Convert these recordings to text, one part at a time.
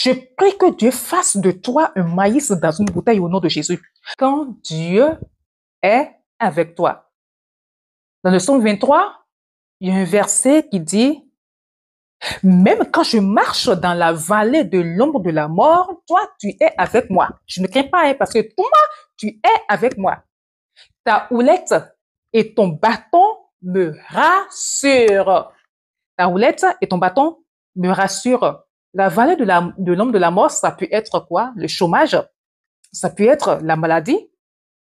Je prie que Dieu fasse de toi un maïs dans une bouteille au nom de Jésus. Quand Dieu est avec toi. Dans le psaume 23, il y a un verset qui dit, même quand je marche dans la vallée de l'ombre de la mort, toi, tu es avec moi. Je ne crains pas, parce que toi, tu es avec moi. Ta houlette et ton bâton me rassurent. Ta houlette et ton bâton me rassurent. La vallée de l'ombre de la mort, ça peut être quoi? Le chômage, ça peut être la maladie,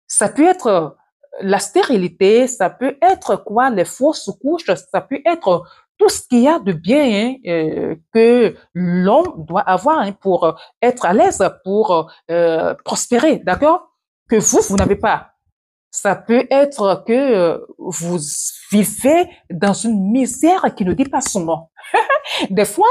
ça peut être la stérilité, ça peut être quoi? Les fausses couches, ça peut être tout ce qu'il y a de bien que l'homme doit avoir pour être à l'aise, pour prospérer, d'accord? Que vous n'avez pas. Ça peut être que vous vivez dans une misère qui ne dit pas son nom. Des fois,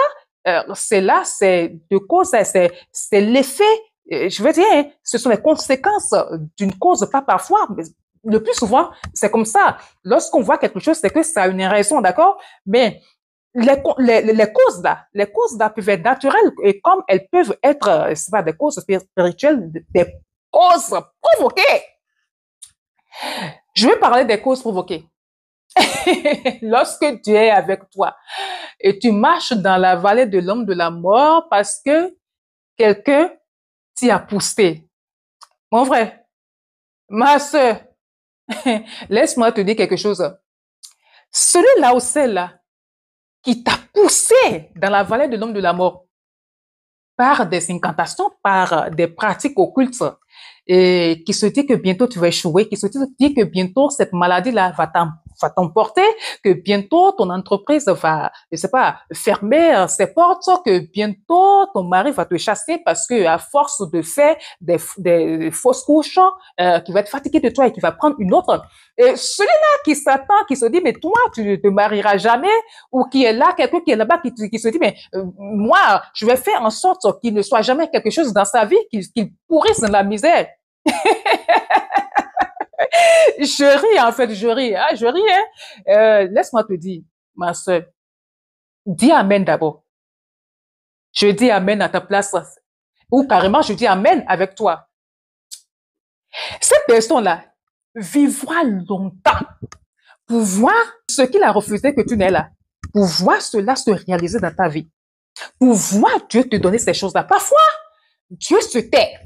c'est là, c'est de cause, c'est l'effet, je veux dire, hein, ce sont les conséquences d'une cause, pas parfois, mais le plus souvent, c'est comme ça. Lorsqu'on voit quelque chose, c'est que ça a une raison, d'accord? Mais les causes là peuvent être naturelles et comme elles peuvent être, c'est pas des causes spirituelles, des causes provoquées. Je vais parler des causes provoquées. Lorsque Dieu est avec toi et tu marches dans la vallée de l'ombre de la mort parce que quelqu'un t'y a poussé. Mon frère, ma soeur, laisse-moi te dire quelque chose. Celui-là ou celle-là qui t'a poussé dans la vallée de l'ombre de la mort par des incantations, par des pratiques occultes, et qui se dit que bientôt tu vas échouer, qui se dit que bientôt cette maladie-là va t'emporter, que bientôt ton entreprise va, je sais pas, fermer ses portes, que bientôt ton mari va te chasser parce que à force de faire des fausses couches, qui va être fatigué de toi et qui va prendre une autre. Et celui-là qui s'attend, qui se dit, mais toi, tu ne te marieras jamais, ou qui est là, quelqu'un qui est là-bas, qui se dit, mais moi, je vais faire en sorte qu'il ne soit jamais quelque chose dans sa vie, qu'il pourrisse dans la misère. Je ris, en fait, je ris, hein, je ris, hein. Laisse-moi te dire, ma soeur, dis Amen d'abord. Je dis Amen à ta place, ou carrément, je dis Amen avec toi. Cette personne-là vivra longtemps pour voir ce qu'il a refusé que tu n'es là, pour voir cela se réaliser dans ta vie, pour voir Dieu te donner ces choses-là. Parfois, Dieu se tait.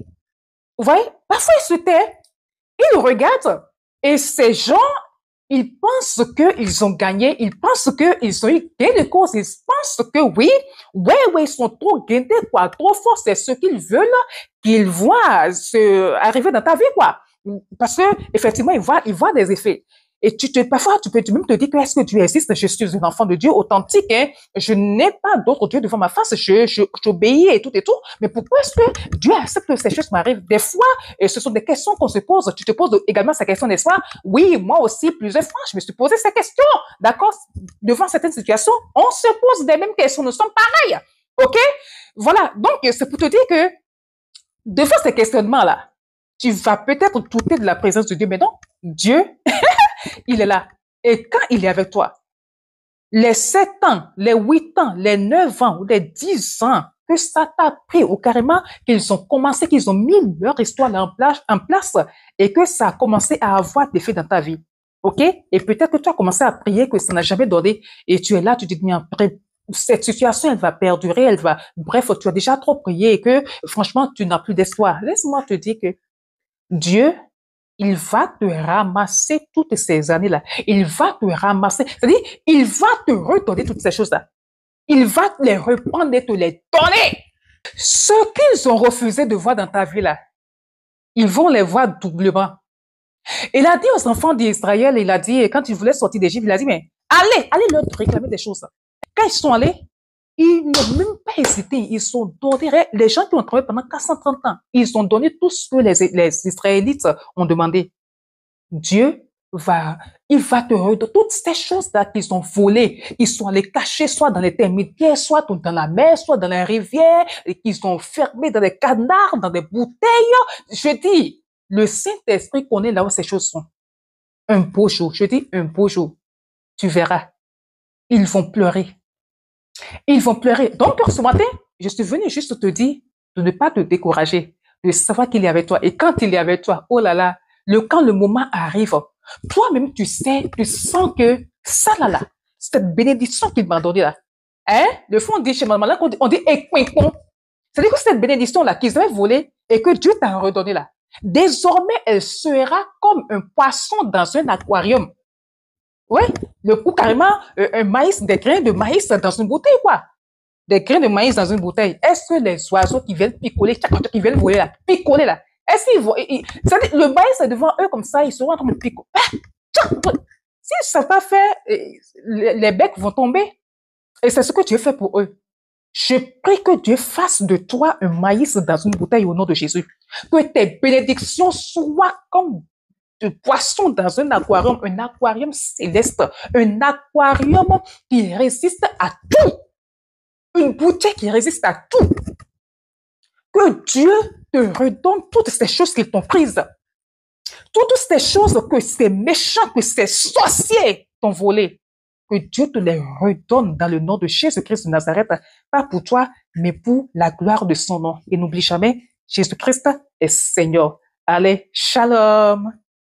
Vous voyez, parfois il se tait, il regarde et ces gens, ils pensent qu'ils ont gagné, ils pensent qu'ils ont eu gain de cause, ils pensent que oui, ils sont trop gainés, quoi, trop forts, c'est ce qu'ils veulent qu'ils voient arriver dans ta vie, quoi. Parce que, effectivement, ils voient des effets. Et parfois, tu peux même te dire que est-ce que Dieu existe? Je suis un enfant de Dieu authentique, hein? Je n'ai pas d'autre Dieu devant ma face, j'obéis et tout. Mais pourquoi est-ce que Dieu accepte que ces choses m'arrivent? Des fois, et ce sont des questions qu'on se pose. Tu te poses également ces questions, n'est-ce pas? Oui, moi aussi, plusieurs fois, je me suis posé ces questions. D'accord? Devant certaines situations, on se pose des mêmes questions. Nous sommes pareils. OK? Voilà. Donc, c'est pour te dire que devant ces questionnements-là, tu vas peut-être douter de la présence de Dieu, mais non, Dieu, il est là. Et quand il est avec toi, les 7 ans, les 8 ans, les 9 ans ou les 10 ans que ça t'a pris ou carrément qu'ils ont commencé, qu'ils ont mis leur histoire en place et que ça a commencé à avoir des faits dans ta vie. OK? Et peut-être que tu as commencé à prier que ça n'a jamais donné et tu es là, tu te dis, mais après, cette situation, elle va perdurer, bref, tu as déjà trop prié et que franchement, tu n'as plus d'espoir. Laisse-moi te dire que Dieu, il va te ramasser toutes ces années-là. Il va te ramasser. C'est-à-dire, il va te redonner toutes ces choses-là. Il va te les reprendre et te les donner. Ce qu'ils ont refusé de voir dans ta vie-là, ils vont les voir doublement. Il a dit aux enfants d'Israël, il a dit, quand ils voulaient sortir d'Égypte, il a dit, mais allez leur réclamer des choses. Quand ils sont allés, ils n'ont même pas hésité. Ils ont donné, les gens qui ont travaillé pendant 430 ans, ils ont donné tout ce que les Israélites ont demandé. Dieu il va te redonner toutes ces choses-là qu'ils ont volées. Ils sont allés cacher soit dans les termitières, soit dans la mer, soit dans la rivière, et qu'ils ont fermé dans des canards, dans des bouteilles. Je dis, le Saint-Esprit connaît là où ces choses sont. Un beau jour, je dis un beau jour, tu verras, ils vont pleurer. Ils vont pleurer. Donc, pour ce matin, je suis venue juste te dire de ne pas te décourager, de savoir qu'il est avec toi. Et quand il est avec toi, oh là là, quand le moment arrive, toi-même, tu sais, tu sens que ça là, cette bénédiction qu'il m'a donnée là, hein, le fond, on dit chez maman là, on dit équimpon. C'est-à-dire que cette bénédiction-là qu'ils avaient volée et que Dieu t'a redonnée là, désormais, elle sera comme un poisson dans un aquarium. Oui, ou carrément un maïs, des grains de maïs dans une bouteille, quoi. Des grains de maïs dans une bouteille. Est-ce que les oiseaux qui viennent picoler, qui viennent voler là, picoler là, est-ce qu'ils vont, le maïs est devant eux comme ça, ils seront en train de picoler. Si ça ne savent pas faire, les becs vont tomber. Et c'est ce que Dieu fait pour eux. Je prie que Dieu fasse de toi un maïs dans une bouteille au nom de Jésus. Que tes bénédictions soient comme de poissons dans un aquarium céleste, un aquarium qui résiste à tout, une bouteille qui résiste à tout. Que Dieu te redonne toutes ces choses qu'ils t'ont prises, toutes ces choses que ces méchants, que ces sorciers t'ont volées. Que Dieu te les redonne dans le nom de Jésus-Christ de Nazareth, pas pour toi, mais pour la gloire de son nom. Et n'oublie jamais, Jésus-Christ est Seigneur. Allez, shalom.